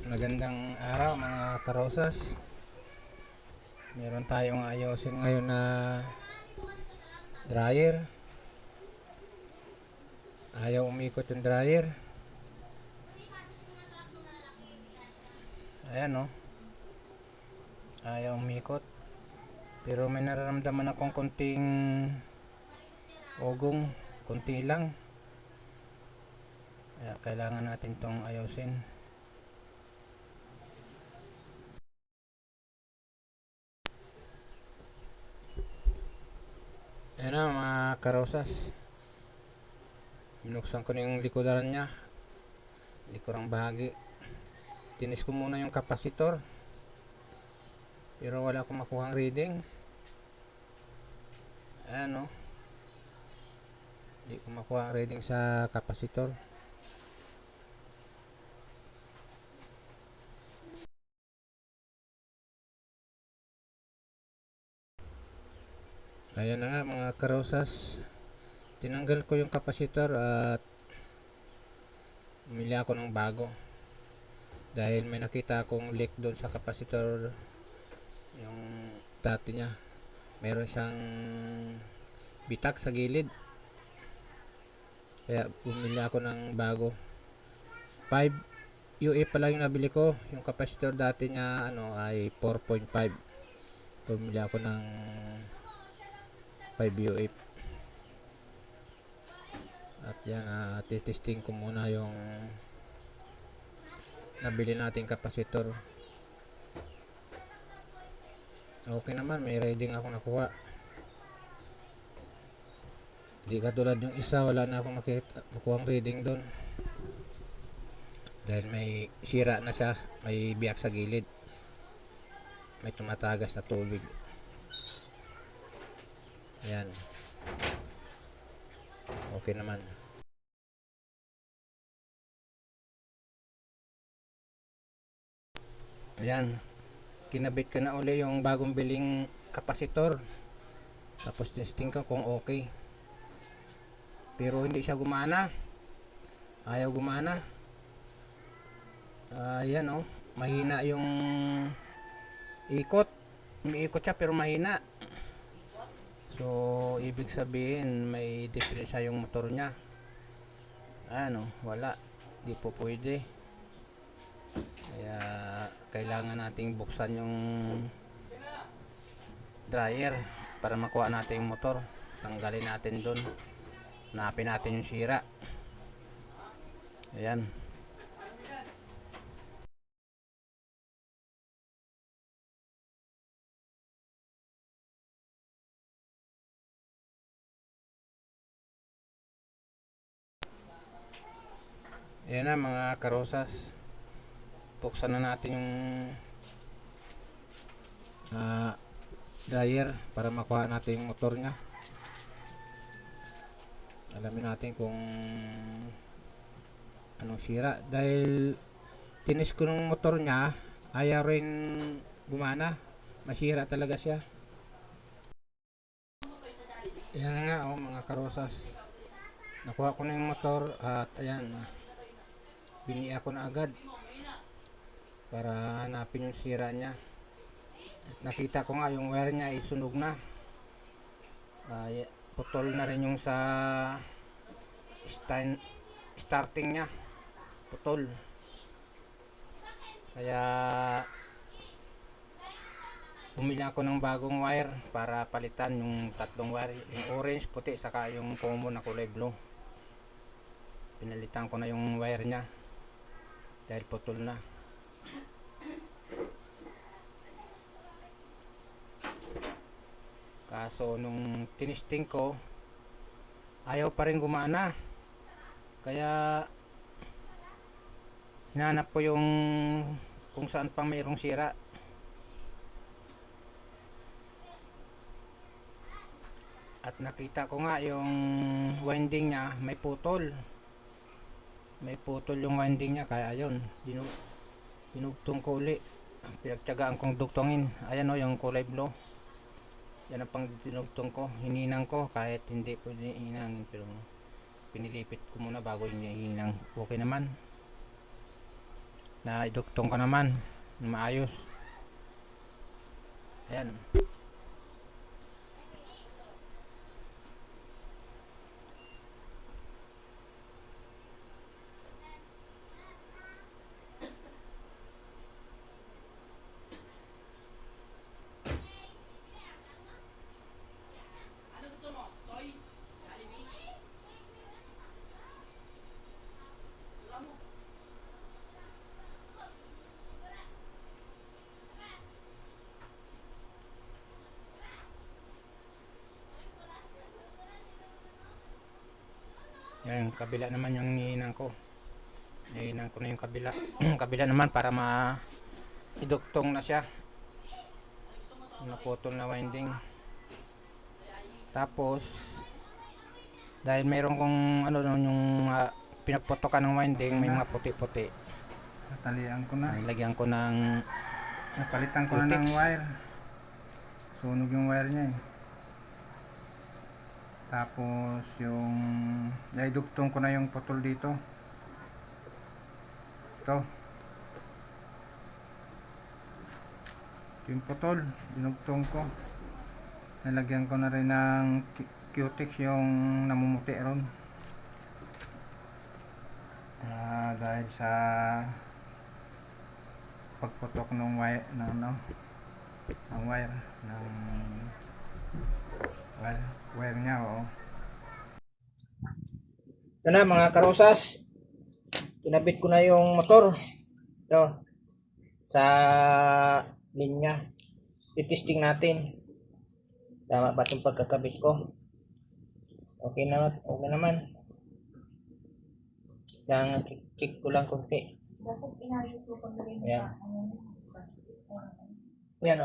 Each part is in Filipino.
Magandang araw mga karosas. Meron tayong ayusin ngayon na dryer. Ayaw umikot yung dryer. Ayan o. Ayaw umikot. Pero may nararamdaman akong konting ugong. Konti lang. Kaya kailangan natin tong ayusin. Ayan na mga karosas. Binuksan ko na yung likuran nya. Likurang bahagi. Tinis ko muna yung kapasitor. Pero wala akong makuhang reading. Ayan o. Hindi ko makuha ang reading sa kapasitor. Ayan na nga mga karosas. Tinanggal ko yung kapasitor at bumili ako ng bago. Dahil may nakita akong leak doon sa kapasitor. Yung dati niya. Meron siyang bitak sa gilid. Kaya bumili ako ng bago. 5 UA pa lang yung nabili ko. Yung kapasitor dati niya ay 4.5. Bumili ako ng 5 UA. At yan, titesting ko muna yung nabili nating kapasitor. Okay naman, may reading ako nakuha. Hindi katulad yung isa, wala na akong makuha reading doon. Dahil may sira na siya, may biyak sa gilid. May tumatagas na tubig. Ayan. Okay naman. Ayan. Kinabit ko na uli yung bagong biling kapasitor. Tapos testing ko kung okay. Pero hindi siya gumana. Ayaw gumana. Ayan o. Mahina yung ikot. Umiikot siya pero mahina. So, ibig sabihin may diferensya yung motor niya. Wala. Di po pwede. Kaya kailangan nating buksan yung dryer para makuha natin yung motor. Tanggalin natin doon. Hanapin natin yung sira. Ayan. Ayan na mga karosas. Buksan na natin yung dryer para makuha natin yung motor nya. Alamin natin kung anong sira. Dahil tinis ko ng motor nya, ayaw rin gumana. Masira talaga siya. Ayan na nga mga karosas. Nakuha ko na yung motor at ayan. Bini ako na agad para hanapin yung sira nya. At nakita ko nga yung wire nya ay sunog na. Putol na rin yung sa starting nya. Putol. Kaya bumili ako ng bagong wire para palitan yung tatlong wire. Yung orange, puti, saka yung common na kulay blue. Pinalitan ko na yung wire nya dahil putol na. Kaso nung tinisting ko, ayaw pa rin gumana. Kaya hinanap ko yung kung saan pang mayroong sira. At nakita ko nga yung winding nya may putol. May putol yung winding nya, kaya ayun, dinugtong ko uli. Pinagtyagaan kong dugtongin. Ayan yung kulay blue. Yan ang pang dinugtong ko. Hininang ko kahit hindi pwede hinangin, pero pinilipit ko muna bago hininang. Okay naman. na iduktong ko naman na maayos. Ayan. Ayan, kabila naman yung niinang ko. Niinang ko na yung kabila. Kabila naman para iduktong na siya. Naputol na winding. Tapos dahil mayroon kong ano yung pinagputokan ng winding, may mga puti-puti. Natalian ko na. Nilagyan ko ng Napalitan ko na ng Putex. wire. Sunog yung wire niya eh. Tapos yung naiduktong ko na yung putol dito. Ito yung putol, dinugtong ko. Nilagyan ko na rin ng Q-Tex yung namumuti ron. Dahil sa pagputok ng wire ng wire niya. Ito na mga karosas, kinabit ko na yung motor ito sa linya. Itesting natin tama ba itong pagkakabit ko. Okay naman. Kaya kick ko lang konti. Ayan. Ayan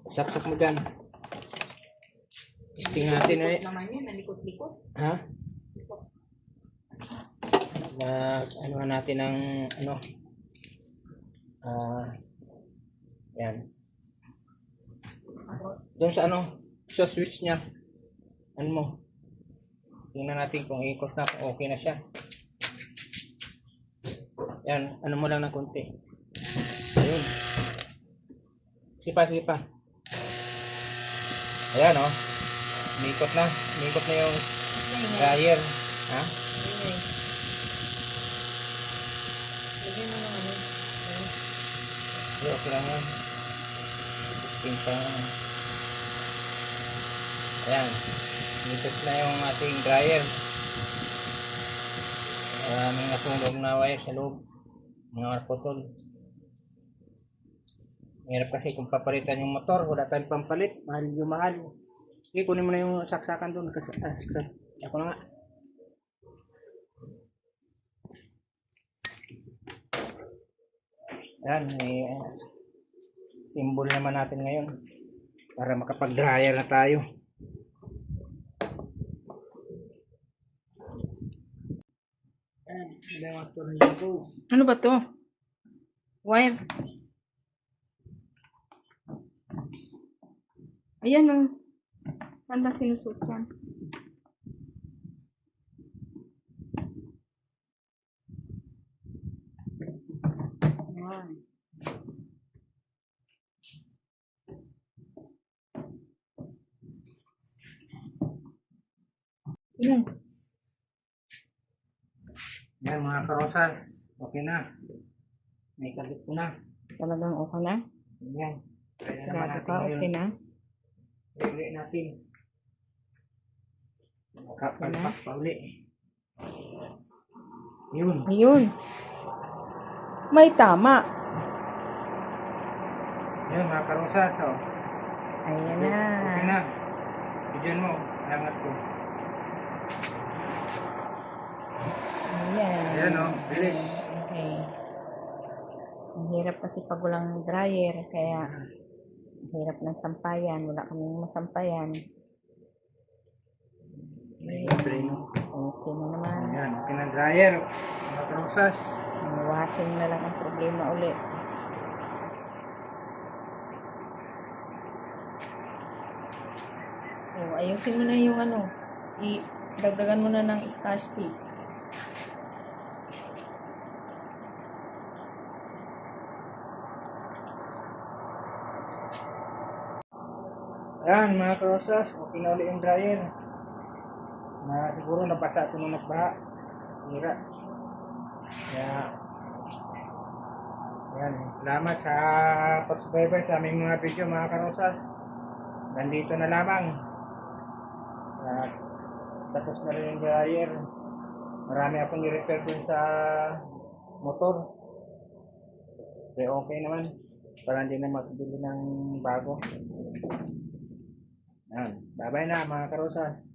saksak mo dyan. Testing natin ulit. Ha? Ano natin ng yan. Doon sa sa switch niya. Ano mo? Tingnan natin kung ikot na, okay na siya. Yan, ano mo lang ng konti. Ayun. Sipa. Ayan Umikot na yung dryer. Ha? Okay lang yan. Pinta. Ayan. Umikot na yung ating dryer. Maraming nasunog na wire sa loob. Mga putol. Mahirap kasi kung papalitan yung motor, wala tayong pampalit. Mahal. Okay, kunin mo na yung saksakan doon. Ako na nga. Ayan, may symbol naman natin ngayon para makapag-dryer na tayo. Ano ba to? Wire. Ayan Saan ba sinusot yan? Ayan. Yan mga karosas, okay na. May kabit ko na. Talagang okay na? Yan. Kaya naman Grabe natin ka, okay na? Uli natin. Makapalpak pa uli. Yun. Ayun. May tama. Yan mga karosas. Ayan na. Okay na. Bigyan mo. Angat ko. Ayan. Ayan bilis. Okay. Ang hirap kasi pag walang dryer, kaya ang hirap ng sampayan. Wala kaming masampayan. Libre, no? Okay na naman. Ayan, okay na dryer. Mga karosas. Ang washing na lang ang problema ulit. Ayusin mo na yung dagdagan mo na ng scotch tape. Ayan mga karosas, okay na ulit yung dryer. Na siguro nabasa ito nung nagbaha. Hira. Kaya, ayan. Salamat sa pag-subscribe sa aming mga video mga karosas. Nandito na lamang. At tapos na rin yung dryer. Marami akong i-repair dun sa motor. Kaya okay naman. Para hindi na magbili ng bago. Ayan. Bye-bye na mga karosas.